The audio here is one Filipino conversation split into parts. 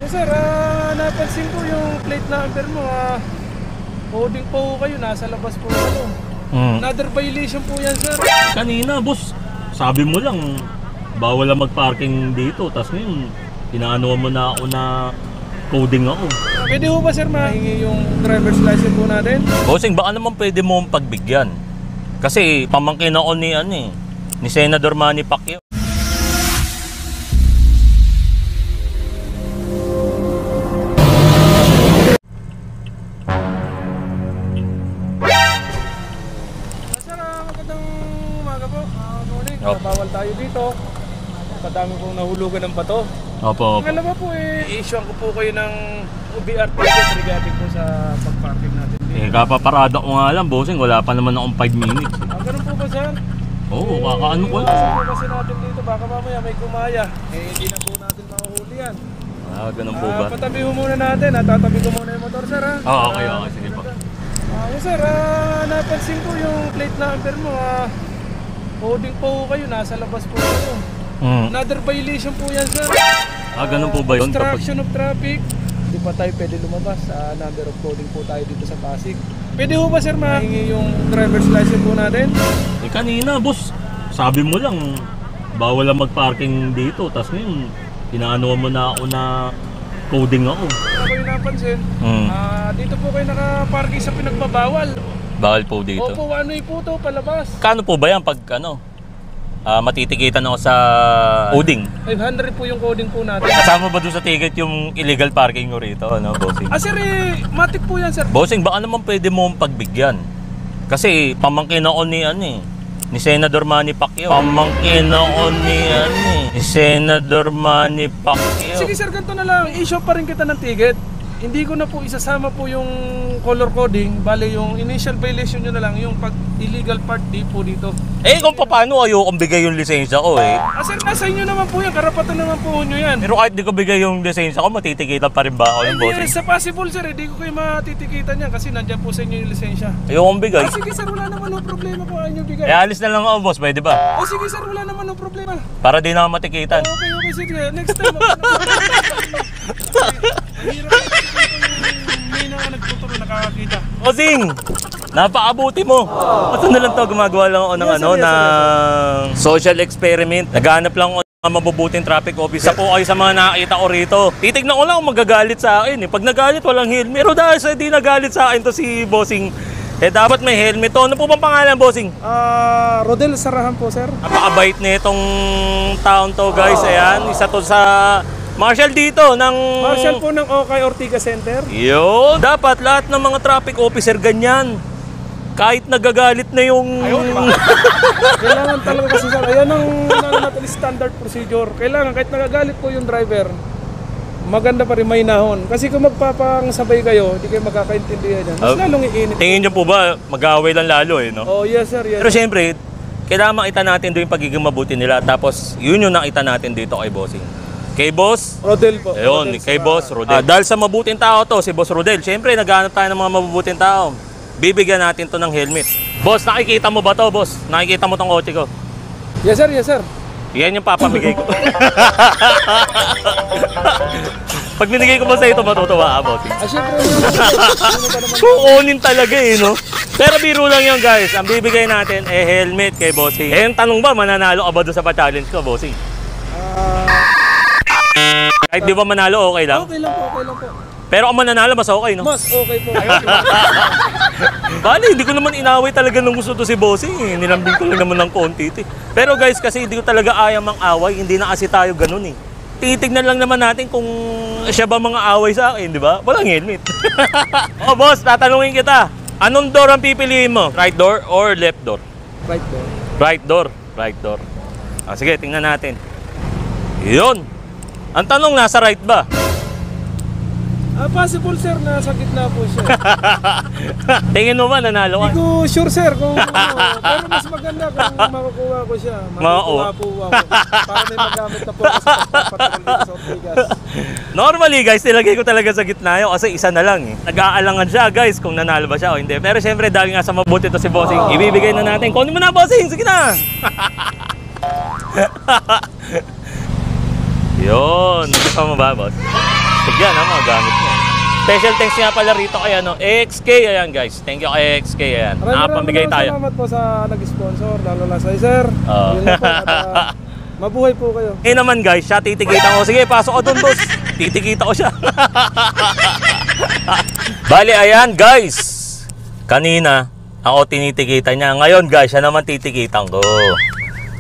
Sir, napansin ko yung plate number mo. Holding po kayo, nasa labas po kayo. Another violation po yan, sir. Kanina, boss, sabi mo lang, bawal lang mag-parking dito. Tapos ngayon, inaano mo na ako na coding ako. Pwede ho ba, sir, mahingi yung driver's license po natin? Bossing, baka naman pwede mo pagbigyan. Kasi pamangkin ako ni Senador Manny Pacquiao. Bawal tayo dito. Padami pong nahulugan ng bato. Opo. Pangalawa po i-issuean ko po kayo ng BRT regarding po sa pag-parking natin dito. Kapaparada ko nga lang, bossing. Wala pa naman akong 5 minutes. Ganun po ba, sir? Oo, kakaano ko lang. Kasi po kasi natin dito, baka mamaya may kumaya. Hindi na po natin mahuhuli yan. Ganun po ba? Patabi mo muna natin. Tatabi ko muna yung motor, sir. Okay, sige po. Sir, napansin ko yung plate number mo. Holding po kayo, nasa labas po kayo. Another violation po yan, sir. Ganun po ba yun? Obstruction of traffic. Hindi pa tayo pwede lumabas. Number of holding po tayo dito sa Pasig. Pwede ho ba, sir, mahingi yung driver's license po natin? Kanina, boss, sabi mo lang, bawal lang mag-parking dito. Tapos ngayon, inaano mo na ako na coding ako. Ako yung napansin, dito po kayo naka-parking sa pinagbabawal. Bawal po dito? Opo, ano yung po to, palabas. Kano po ba yan pag matitikitan ako sa coding? 500 po yung coding po natin. Kasama ba doon sa ticket yung illegal parking mo rito, bossing? Sir, matik po yan, sir. Bossing, baka naman pwede mo pagbigyan. Kasi pamangkin ako ni Senador Manny Pacquiao. Pamangkin ako ni Senador Manny Pacquiao. Sige, sir, ganito na lang. I-issue pa rin kita ng ticket. Hindi ko na po isasama po yung color coding. Bale, yung initial violation nyo na lang, yung pag-illegal part di po dito. Kung paano ayokong bigay yung lisensya ko Sir, nasa inyo naman po yan. Karapatan naman po nyo yan. Pero kahit di ko bigay yung lisensya ko, matitikitan pa rin ba ako yung bossing? Sa possible, sir. Hindi ko kayo matitikitan yan kasi nandyan po sa inyo yung lisensya. Ayokong bigay. Sige, sir. Wala naman ng problema kung ayaw nyo bigay. Alis na lang ako, boss. Pwede ba? Sige, sir. Wala naman ng problema. Para di na ako matikitan. Okay. Sige. Next time. May na nagtuturo nakakakita. Bossing! Napakabuti mo. Ito na lang to, gumagawa lang ako ng ng social experiment. Naghahanap lang ako ng mabubuting traffic officer. Po kayo sa mga nakakita ko rito. Titignan ko lang kung magagalit sa akin. Pag nagalit, walang helmet. Pero dahil sa di nagalit sa akin to si Bossing, dapat may helmet to. Ano po bang pangalan, Bossing? Rodel Sarahan po, sir. Napakabait na itong taon to, guys. Ayan, isa to sa Marshal dito ng... Marshal po ng Okay Ortigas Center. Yun. Dapat lahat ng mga traffic officer ganyan. Kahit nagagalit na yung... Kailangan talaga kasi, sir. Ayan ang natin standard procedure. Kailangan kahit nagagalit po yung driver, maganda pa rin may nahon. Kasi kung magpapangsabay kayo, hindi kayo magkakaintindihan yan. Mas lalong iinit. Tingin nyo po ba, mag-aaway lang lalo no? Oh, yes, sir. Yes. Pero syempre, kailangan makita natin doon yung pagiging mabuti nila. Tapos, yun yung nakita natin dito kay Bossing. Kay Boss Rodel po. Ayun, Rodel kay Boss Rodel. Dahil sa mabuting tao to, si Boss Rodel. Siyempre, naghahanap tayo ng mga mabubuting tao. Bibigyan natin to ng helmet. Boss, nakikita mo ba to, boss? Nakikita mo tong kotse ko? Yes, sir. Yes, sir. Yan yung papamigay ko. Pag binigay ko ba sa ito, matutuwa ka, boss? Siyempre. Kukunin talaga no? Pero biro lang yun, guys. Ang bibigay natin, helmet kay Bossing. Yung tanong ba, mananalo ka ba doon sa pa-challenge ko, Bossing? Kahit di ba manalo, okay lang? Okay lang po. Pero kung mananalo, mas okay, no? Mas okay po. Bali, hindi ko naman inaway talaga nung gusto to si Bossing. Nilambing ko lang naman ng konti. Pero guys, kasi hindi ko talaga ayaw mang away. Hindi na kasi tayo ganun Titignan lang naman natin kung siya ba mga away sa akin, di ba? Walang helmet. Boss, tatanungin kita. Anong door ang pipiliin mo? Right door or left door? Right door. Right door. Sige, tingnan natin. Yun. Ang tanong, nasa right ba? Possible, sir, nasa gitna po siya. Tingin mo ba nanalo ka? Hindi ko sure, sir, kung pero mas maganda kung makukuha ko siya. Makukuha po ako. Para may magamit na po ako sa pagpapatrol dito sa Ortigas. Normally, guys, nilagay ko talaga sa gitna yun kasi isa na lang Nag-aalangan siya, guys, kung nanalo ba siya o hindi. Pero syempre, dahil nga sa mabuti to si Bossing, ibibigay na natin. Kunin mo na, Bossing! Sige na! Yun. Gusto mo ba, boss? yan, mga gamit mo. Special thanks nga pala rito kay XK, ayan guys. Thank you kay XK, ayan. Nakapamigay tayo. Salamat po sa nag-sponsor, lalo na sa sir. Oo. Yun lang po, at, mabuhay po kayo. Eh naman guys, siya titikitan ko. Sige, pasok ko doon, boss. Titikita ko siya. Bali, ayan guys. Kanina, ako tinitikita niya. Ngayon guys, siya naman titikitan ko.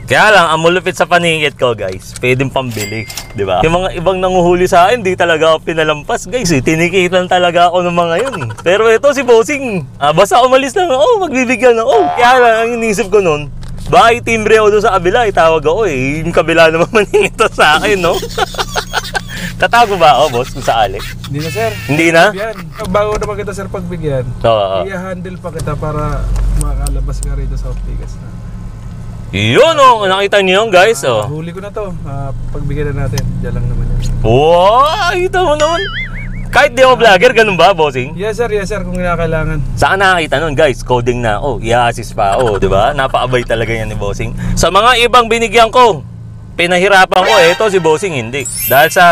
Kaya lang, ang mulupit sa paningit ko guys, pwedeng pambili. Di ba? Yung mga ibang nanguhuli sa akin, di talaga ako pinalampas guys. Tinikitan talaga ako ng mga yun. Pero ito si Bossing. Basta umalis lang, magbibigyan ako. Kaya lang, ang inisip ko nun, baka itimbre ako doon sa kabila, itawag ako eh. Yung kabila naman maningito sa akin, no? Tatago ba ako, boss, kung sakali? Hindi na sir. Hindi na? Yan. Bago naman kita sir pagbigyan, Oo. i-handle pa kita para makalabas ka rito sa Optigas na. Yun, nakita niyo yun, guys, Huli ko na to. Pagbigyan na natin. Diyan lang naman yan. Wow, kita mo naman. Kahit di ako vlogger, ganun ba, bossing? Yes sir, kung kinakailangan. Saan nakakita nun, guys? Coding na, i-assist pa, di ba? Napaabay talaga yan ni bossing. Sa mga ibang binigyan ko, pinahirapan ko, ito si bossing hindi. Dahil sa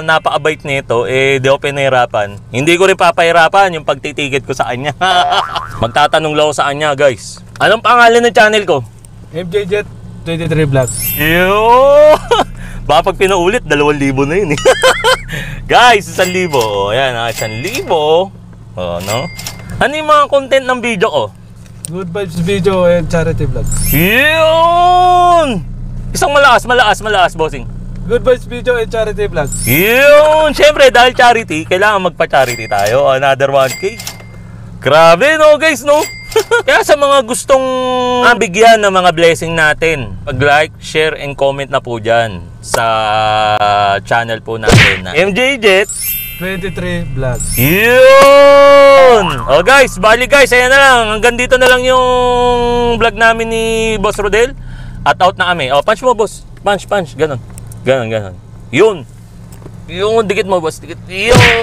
napaabait nito, di ako pinahirapan. Hindi ko rin papahirapan yung pagtitikit ko sa kanya. Magtatanong lang ako sa kanya, guys. Anong pangalan ng channel ko? MJ Jet 23 Vlog. Yo! Baka pag pinaulit, 2,000 na yun eh. Guys, 1,000. Ayan, 1,000. No? Ano yung mga content ng video ko? Good vibes video and charity vlog. Yun! Isang malakas, bossing. Good vibes video and charity vlog. Yun! Siyempre, dahil charity, kailangan magpa-charity tayo. Another 1K. Grabe, no, guys, no? Kaya sa mga gustong mabigyan ng mga blessing natin, pag-like, share, and comment na po dyan sa channel po natin na MJ Jet 23 Vlog. Yun! Guys, bali guys, ayan na lang. Hanggang dito na lang yung vlog namin ni Boss Rodel. At out na kami. Punch mo, boss. Punch. Ganon. Yun. Yung dikit mo, boss. Dikit. Yun!